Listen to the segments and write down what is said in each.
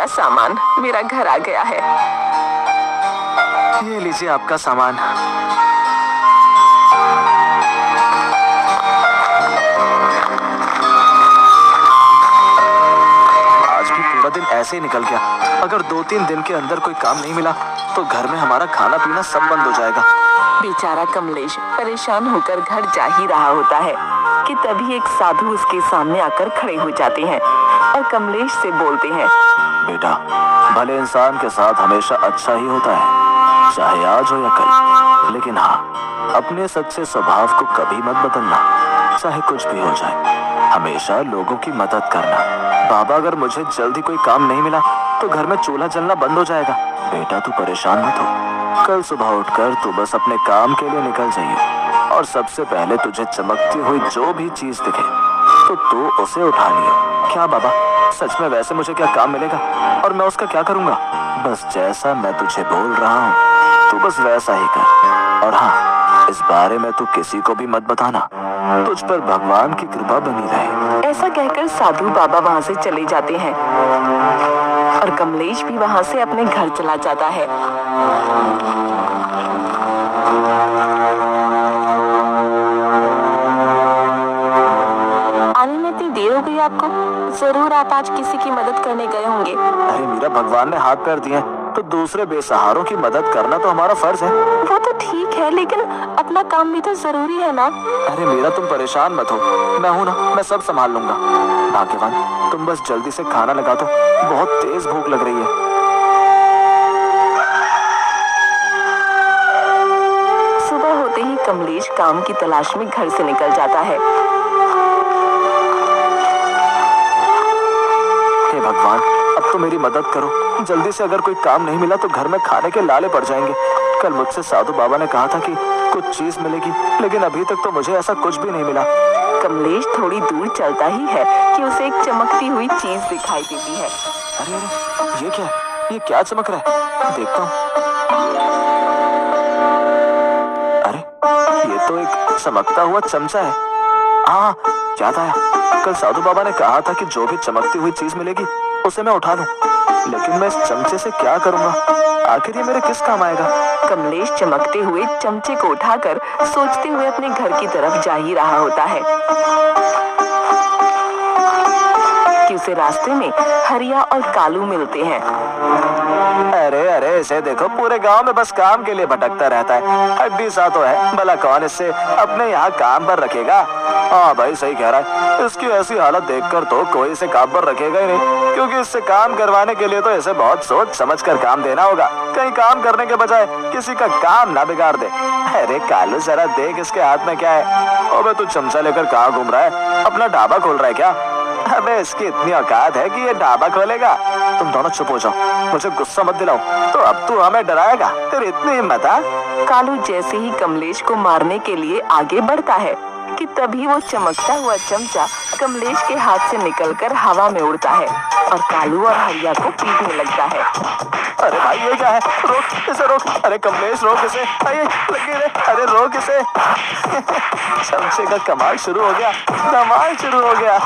मेरा सामान मेरा घर आ गया है। ये लीजिए आपका सामान। आज भी पूरा दिन ऐसे ही निकल गया। अगर 2-3 दिन के अंदर कोई काम नहीं मिला तो घर में हमारा खाना पीना सब बंद हो जाएगा। बेचारा कमलेश परेशान होकर घर जा ही रहा होता है कि तभी एक साधु उसके सामने आकर खड़े हो जाते हैं और कमलेश से बोलते हैं, बेटा, भले इंसान के साथ हमेशा अच्छा ही होता है, चाहे आज हो या कल, लेकिन हाँ, अपने सच्चे स्वभाव को कभी मत बदलना, चाहे कुछ भी हो जाए। हमेशा लोगों की मदद करना। बाबा, अगर मुझे जल्दी कोई काम नहीं मिला तो घर में चूल्हा जलना बंद हो जाएगा। बेटा, तू परेशान मत हो। कल सुबह उठकर तू बस अपने काम के लिए निकल जाइए और सबसे पहले तुझे चमकती हुई जो भी चीज दिखे तो तू उसे उठा लियो। क्या बाबा, सच में वैसे मुझे क्या काम मिलेगा और मैं उसका क्या करूंगा? बस जैसा मैं तुझे बोल रहा हूँ तू बस वैसा ही कर। और हाँ, इस बारे में तू किसी को भी मत बताना। तुझ पर भगवान की कृपा बनी रहे। ऐसा कहकर साधु बाबा वहाँ से चले जाते हैं और कमलेश भी वहाँ से अपने घर चला जाता है। आने में इतनी देर हो गई आपको? जरूर आप आज किसी की मदद करने गए होंगे। अरे मीरा, भगवान ने हाथ पैर दिए तो दूसरे बेसहारों की मदद करना तो हमारा फर्ज है। वो तो ठीक है, लेकिन अपना काम भी तो जरूरी है ना। अरे मीरा, तुम परेशान मत हो, मैं हूँ ना, मैं सब संभाल लूंगा। भाग्यवान, तुम बस जल्दी से खाना लगा दो, बहुत तेज भूख लग रही है। सुबह होते ही कमलेश काम की तलाश में घर से निकल जाता है। हे भगवान, अब तो मेरी मदद करो जल्दी से। अगर कोई काम नहीं मिला तो घर में खाने के लाले पड़ जाएंगे। कल मुझसे साधु बाबा ने कहा था कि कुछ चीज मिलेगी, लेकिन अभी तक तो मुझे ऐसा कुछ भी नहीं मिला। कमलेश थोड़ी दूर चलता ही है कि उसे एक चमकती हुई चीज दिखाई देती है। अरे अरे, ये क्या है? ये क्या चमक रहा है? देखता हूँ। अरे, ये तो एक चमकता हुआ चमचा है। हाँ, याद आया, कल साधु बाबा ने कहा था कि जो भी चमकती हुई चीज मिलेगी उसे मैं उठा लूं। लेकिन मैं इस चमचे से क्या करूंगा? आखिर ये मेरे किस काम आएगा? कमलेश चमकते हुए चमचे को उठाकर सोचते हुए अपने घर की तरफ जा ही रहा होता है कि उसे रास्ते में हरिया और कालू मिलते हैं। अरे अरे, इसे देखो, पूरे गांव में बस काम के लिए भटकता रहता है। हड्डी सा तो है, भला कौन इससे अपने यहाँ काम पर रखेगा? हाँ भाई, सही कह रहा है। इसकी ऐसी हालत देखकर तो कोई इसे काम पर रखेगा ही नहीं, क्योंकि इससे काम करवाने के लिए तो इसे बहुत सोच समझ कर काम देना होगा, कहीं काम करने के बजाय किसी का काम ना बिगाड़ दे। अरे कालू, जरा देख इसके हाथ में क्या है। अबे तू चमचा लेकर कहाँ घूम रहा है? अपना ढाबा खोल रहा है क्या? अबे इसकी इतनी औकात है कि ये ढाबा खोलेगा? तुम दोनों चुप हो जाओ, मुझे गुस्सा मत दिलाओ। तो अब तू हमें डराएगा? तेरी इतनी हिम्मत है? कालू जैसे ही कमलेश को मारने के लिए आगे बढ़ता है कि तभी वो चमकता हुआ चमचा कमलेश के हाथ से निकलकर हवा में उड़ता है और कालू और हरिया को पीटने लगता है। अरे भाई, ये क्या है? रोक इसे, रोक। अरे कमलेश, रोक इसे। अरे लगी रे, अरे रोक इसे। चमचे का कमाल शुरू हो गया, धमाल शुरू हो गया।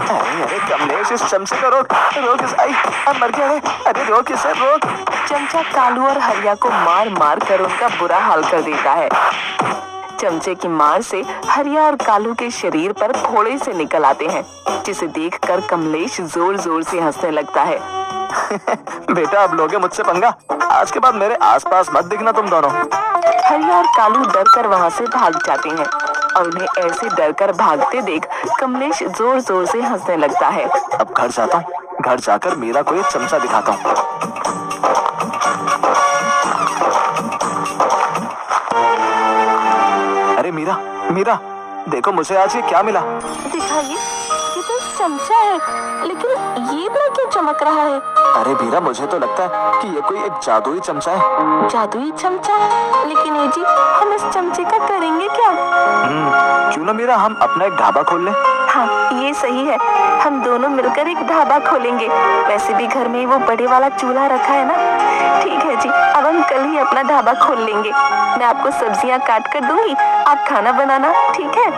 अरे अरे कमलेश, इस चमचे को रोक, रोक इसे। आई, मर गया रे। अरे रोक इसे, रोक। चमचा कालू और हरिया को मार मार कर उनका बुरा हाल कर देता है। चमचे की मार से हरिया और कालू के शरीर पर फोड़े से निकल आते हैं, जिसे देखकर कमलेश जोर जोर से हंसने लगता है। बेटा, अब लोगे मुझसे पंगा? आज के बाद मेरे आसपास मत दिखना तुम दोनों। हरिया और कालू डर कर वहाँ से भाग जाते हैं और उन्हें ऐसे डर कर भागते देख कमलेश जोर जोर से हंसने लगता है। अब घर जाता हूँ, घर जाकर मीरा को ये चमचा दिखाता हूँ। अरे मीरा, मीरा, देखो मुझे आज ये क्या मिला। दिखाइए। ये तो चमचा है, लेकिन ये इतना क्यों चमक रहा है? अरे मीरा, मुझे तो लगता है कि ये कोई एक जादुई चमचा है। जादुई चमचा? लेकिन ये जी, हम इस चमचे का करेंगे क्या? क्यों ना मीरा, हम अपना एक ढाबा खोल लें? हाँ, ये सही है। हम दोनों मिलकर एक ढाबा खोलेंगे। वैसे भी घर में वो बड़े वाला चूल्हा रखा है ना। ठीक है जी, अब हम कल ही अपना ढाबा खोल लेंगे। मैं आपको सब्जियां काट कर दूंगी, आप खाना बनाना, ठीक है?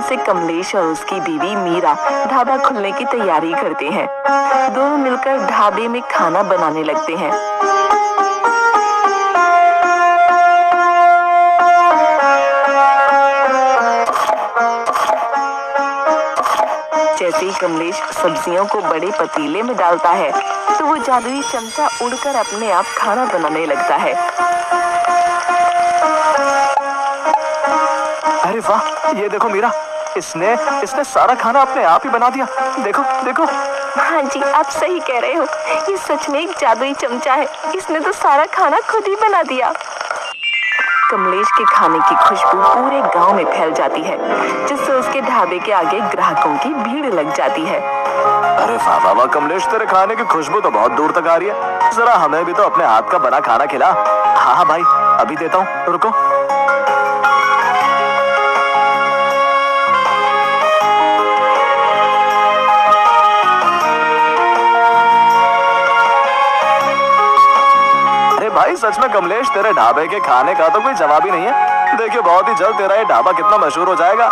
से कमलेश और उसकी बीवी मीरा ढाबा खुलने की तैयारी करते हैं। दोनों मिलकर ढाबे में खाना बनाने लगते हैं। जैसे ही कमलेश सब्जियों को बड़े पतीले में डालता है तो वो जादुई चमचा उड़कर अपने आप खाना बनाने लगता है। अरे वाह, ये देखो मीरा, इसने सारा खाना अपने आप ही बना दिया। देखो देखो। हाँ जी, आप सही कह रहे हो, ये सच में एक जादुई चमचा है। इसने तो सारा खाना खुद ही बना दिया। कमलेश के खाने की खुशबू पूरे गांव में फैल जाती है, जिससे उसके ढाबे के आगे ग्राहकों की भीड़ लग जाती है। अरे वाह वाह वाह कमलेश, तेरे खाने की खुशबू तो बहुत दूर तक आ रही है। जरा हमें भी तो अपने हाथ का बना खाना खिला। हाँ हाँ भाई, अभी देता हूँ, रुको। भाई सच में कमलेश, तेरे ढाबे के खाने का तो कोई जवाब ही नहीं है। देखिए बहुत ही जल्द तेरा ये ढाबा कितना मशहूर हो जाएगा।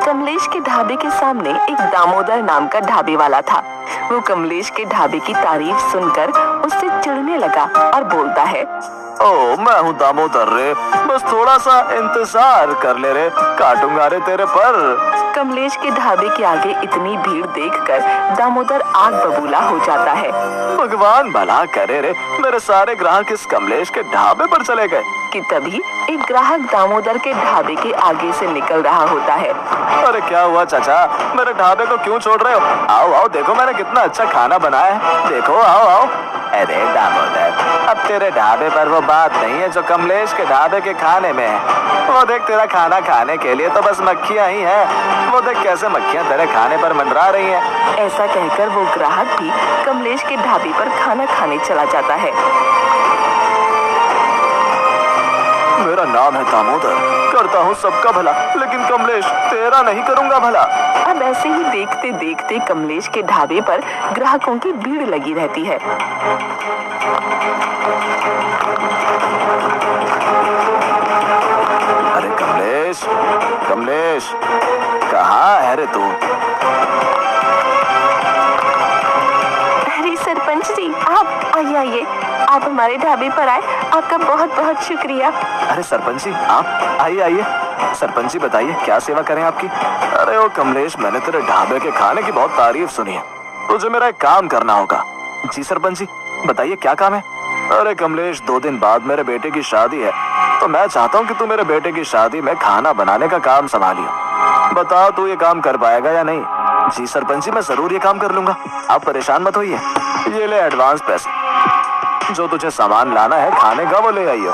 कमलेश के ढाबे के सामने एक दामोदर नाम का ढाबे वाला था। वो कमलेश के ढाबे की तारीफ सुनकर उससे चिढ़ने लगा और बोलता है, ओ मैं हूँ दामोदर रे, बस थोड़ा सा इंतजार कर ले रे, काटूंगा रे तेरे पर। कमलेश के ढाबे के आगे इतनी भीड़ देखकर दामोदर आग बबूला हो जाता है। भगवान भला करे रे, मेरे सारे ग्राहक इस कमलेश के ढाबे पर चले गए। कि तभी एक ग्राहक दामोदर के ढाबे के आगे से निकल रहा होता है। अरे क्या हुआ चाचा, मेरे ढाबे को क्यों छोड़ रहे हो? आओ आओ, देखो मैंने कितना अच्छा खाना बनाया है, देखो आओ आओ। अरे दामोदर, अब तेरे ढाबे पर वो बात नहीं है जो कमलेश के ढाबे के खाने में है। वो देख, तेरा खाना खाने के लिए तो बस मक्खियाँ ही हैं। वो देख कैसे मक्खियाँ तेरे खाने पर मंडरा रही हैं। ऐसा कहकर वो ग्राहक भी कमलेश के ढाबे पर खाना खाने चला जाता है। मेरा नाम है दामोदर, करता हूँ सबका भला, लेकिन कमलेश तेरा नहीं करूँगा भला। अब ऐसे ही देखते देखते कमलेश के ढाबे पर ग्राहकों की भीड़ लगी रहती है। अरे कमलेश, कमलेश कहाँ है रे तू? अरे सरपंच जी, आप आइए आइए, आप हमारे ढाबे पर आए, आपका बहुत बहुत शुक्रिया। अरे सरपंच जी, आप आइए आइए। सरपंच जी बताइए क्या सेवा करें आपकी? अरे ओ कमलेश, मैंने तेरे ढाबे के खाने की बहुत तारीफ सुनी है, तुझे मेरा एक काम करना होगा। जी सरपंच जी, बताइए क्या काम है? अरे कमलेश, 2 दिन बाद मेरे बेटे की शादी है, तो मैं चाहता हूँ कि तू मेरे बेटे की शादी में खाना बनाने का काम संभालियो। बता तू ये काम कर पाएगा या नहीं? जी सरपंच जी, मैं जरूर ये काम कर लूंगा, आप परेशान मत होइए। ये ले एडवांस पैसे, जो तुझे सामान लाना है खाने का वो ले आइयो।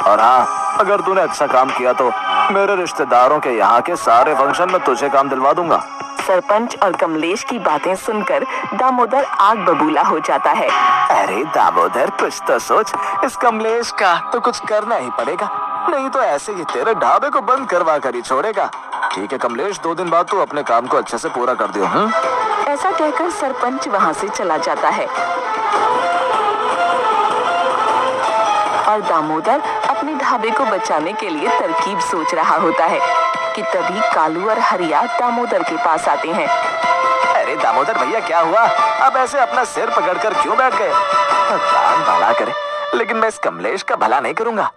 और हाँ, अगर तूने अच्छा काम किया तो मेरे रिश्तेदारों के यहाँ के सारे फंक्शन में तुझे काम दिलवा दूंगा। सरपंच और कमलेश की बातें सुनकर दामोदर आग बबूला हो जाता है। अरे दामोदर, कुछ तो सोच, इस कमलेश का तो कुछ करना ही पड़ेगा, नहीं तो ऐसे ही तेरे ढाबे को बंद करवा कर ही छोड़ेगा। ठीक है कमलेश, 2 दिन बाद तू अपने काम को अच्छे से पूरा कर दियो। ऐसा कहकर सरपंच वहाँ से चला जाता है और दामोदर अपने ढाबे को बचाने के लिए तरकीब सोच रहा होता है कि तभी कालू और हरिया दामोदर के पास आते हैं। अरे दामोदर भैया, क्या हुआ? अब ऐसे अपना सिर पकड़कर क्यों बैठ गए? भगवान भला करे, लेकिन मैं इस कमलेश का भला नहीं करूंगा,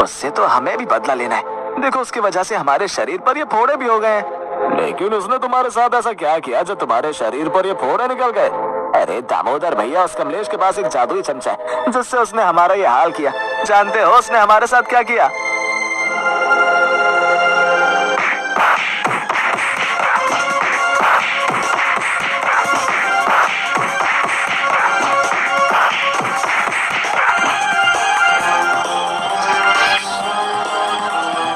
उससे तो हमें भी बदला लेना है। देखो उसकी वजह से हमारे शरीर पर ये फोड़े भी हो गए हैं। लेकिन उसने तुम्हारे साथ ऐसा क्या किया जो तुम्हारे शरीर पर ये फोड़े निकल गए? अरे दामोदर भैया, उस कमलेश के पास एक जादुई चमचा है जिससे उसने हमारा ये हाल किया। जानते हो उसने हमारे साथ क्या किया?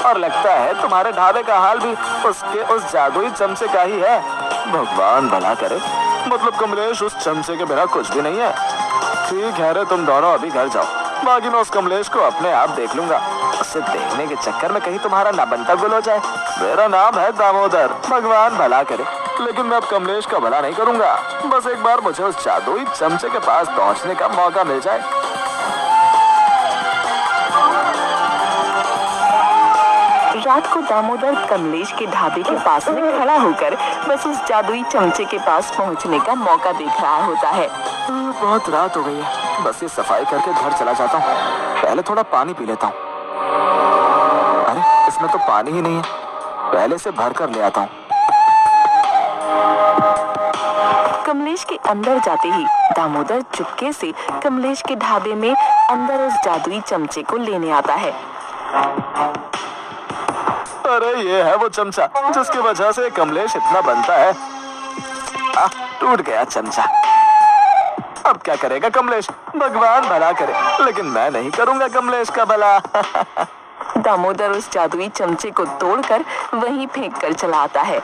और लगता है तुम्हारे ढाबे का हाल भी उसके उस जादुई चमचे का ही है। भगवान भला करे, मतलब कमलेश उस चमचे के बिना कुछ भी नहीं है। ठीक है रे, तुम दोनों अभी घर जाओ, बाकी मैं उस कमलेश को अपने आप देख लूंगा। उसे देखने के चक्कर में कहीं तुम्हारा ना बनता गुल हो जाए। मेरा नाम है दामोदर, भगवान भला करे, लेकिन मैं अब कमलेश का भला नहीं करूंगा। बस एक बार मुझे उस जादुई चमचे के पास पहुंचने का मौका मिल जाए। रात रात को दामोदर कमलेश के ढाबे के पास में खड़ा होकर बस उस जादुई चमचे के पास पहुंचने का मौका देख रहा होता है। बहुत रात हो गई है, बस ये सफाई करके घर चला जाता हूँ। पहले थोड़ा पानी पी लेता हूँ। अरे इसमें तो पानी ही नहीं है, पहले से भर कर ले आता हूँ। कमलेश के अंदर जाते ही दामोदर चुपके से कमलेश के ढाबे में अंदर उस जादुई चमचे को लेने आता है। अरे ये है वो चमचा जिसकी वजह से कमलेश इतना बनता है। टूट गया चमचा। अब क्या करेगा कमलेश? भगवान भला करे, लेकिन मैं नहीं करूंगा कमलेश का भला। दामोदर उस जादुई चमचे को तोड़कर वहीं फेंक कर चला आता है।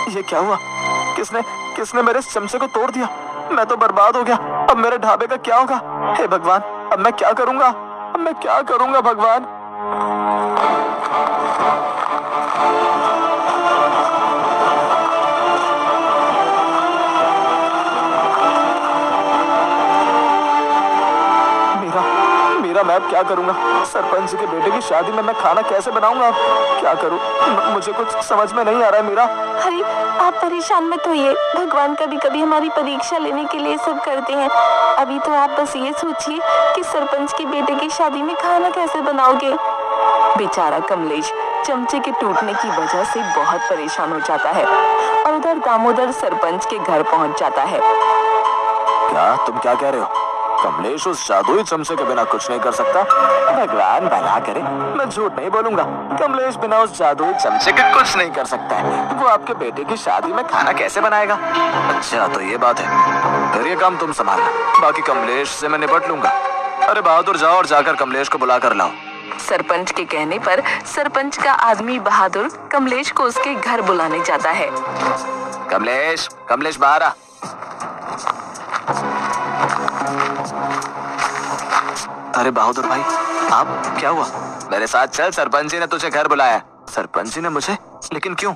ये क्या हुआ? किसने मेरे इस चमचे को तोड़ दिया? मैं तो बर्बाद हो गया। अब मेरे ढाबे का क्या होगा? हे भगवान, अब मैं क्या करूंगा? भगवान? मीरा, मैं अब क्या करूंगा? सरपंच के बेटे की शादी में मैं खाना कैसे बनाऊंगा? क्या करूं? मुझे कुछ समझ में नहीं आ रहा है मीरा। अरे आप परेशान मत होइए, भगवान कभी कभी हमारी परीक्षा लेने के लिए सब करते हैं। अभी तो आप बस ये सोचिए कि सरपंच के बेटे की शादी में खाना कैसे बनाओगे। बेचारा कमलेश चमचे के टूटने की वजह से बहुत परेशान हो जाता है और उधर दामोदर सरपंच के घर पहुंच जाता है। क्या तुम क्या कह रहे हो? कमलेश उस जादुई चमचे के बिना कुछ नहीं कर सकता। भगवान भला करे, मैं झूठ नहीं बोलूंगा। कमलेश बिना उस जादुई चमचे के कुछ नहीं कर सकता है। वो आपके बेटे की शादी में खाना कैसे बनाएगा? अच्छा तो ये बात है, फिर ये काम तुम संभालना, बाकी कमलेश से मैं निपट लूंगा। अरे बहादुर जाओ और जाकर कमलेश को बुला कर लाओ। सरपंच के कहने पर सरपंच का आदमी बहादुर कमलेश को उसके घर बुलाने जाता है। कमलेश बाहर आ। अरे बहादुर भाई, आप क्या हुआ? मेरे साथ चल, सरपंच जी ने तुझे घर बुलाया। सरपंच जी ने मुझे? लेकिन क्यों?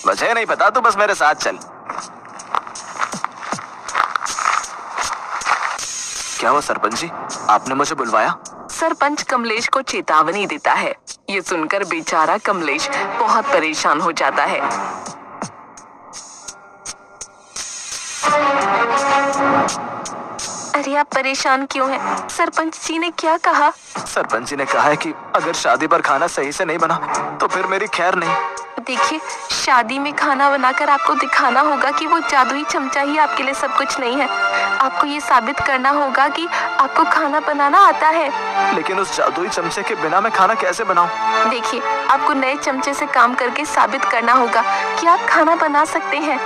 वजह नहीं पता, तो बस मेरे साथ चल। क्या हुआ सरपंच जी, आपने मुझे बुलवाया? सरपंच कमलेश को चेतावनी देता है। ये सुनकर बेचारा कमलेश बहुत परेशान हो जाता है। अरे आप परेशान क्यों हैं? सरपंच जी ने क्या कहा? सरपंच जी ने कहा है कि अगर शादी पर खाना सही से नहीं बना तो फिर मेरी खैर नहीं। देखिए, शादी में खाना बनाकर आपको दिखाना होगा कि वो जादुई चमचा ही आपके लिए सब कुछ नहीं है। आपको ये साबित करना होगा कि आपको खाना बनाना आता है। लेकिन उस जादुई चमचे के बिना मैं खाना कैसे बनाऊं? देखिए, आपको नए चमचे से काम करके साबित करना होगा कि आप खाना बना सकते हैं।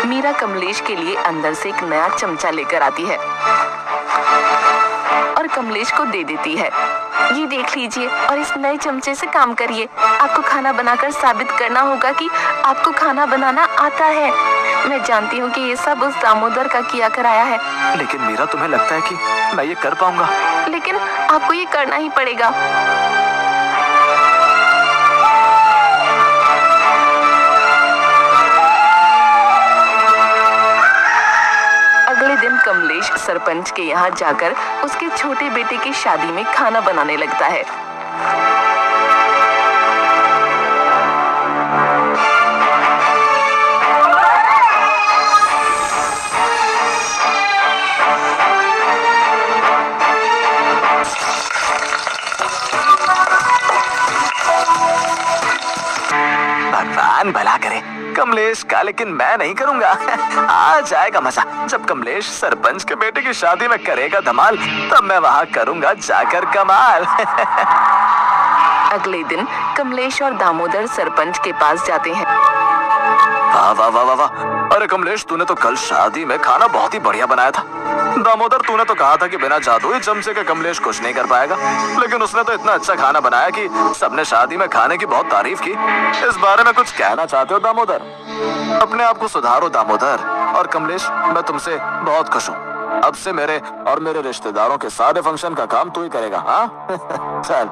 मीरा कमलेश के लिए अंदर से एक नया चमचा लेकर आती है और कमलेश को दे देती है। ये देख लीजिए और इस नए चमचे से काम करिए। आपको खाना बनाकर साबित करना होगा कि आपको खाना बनाना आता है। मैं जानती हूँ कि ये सब उस दामोदर का किया कराया है। लेकिन मीरा, तुम्हें लगता है कि मैं ये कर पाऊंगा? लेकिन आपको ये करना ही पड़ेगा। अगले दिन कमलेश सरपंच के यहाँ जाकर उसके छोटे बेटे की शादी में खाना बनाने लगता है। भगवान भला करे कमलेश का, लेकिन मैं नहीं करूंगा। आ जाएगा मजा जब कमलेश सरपंच के बेटे की शादी में करेगा धमाल, तब मैं वहां करूंगा जाकर कमाल। अगले दिन कमलेश और दामोदर सरपंच के पास जाते हैं। वाह वाह वाह वाह, अरे कमलेश, तूने तो कल शादी में खाना बहुत ही बढ़िया बनाया था। दामोदर, तूने तो कहा था कि बिना जादुई चमचे के कमलेश कुछ नहीं कर पाएगा, लेकिन उसने तो इतना अच्छा खाना बनाया कि सबने शादी में खाने की बहुत तारीफ की। इस बारे में कुछ कहना चाहते हो दामोदर? अपने आप को सुधारो दामोदर। और कमलेश, मैं तुमसे बहुत खुश हूँ। अब से मेरे और मेरे रिश्तेदारों के सारे फंक्शन का काम तू ही करेगा। हाँ चल।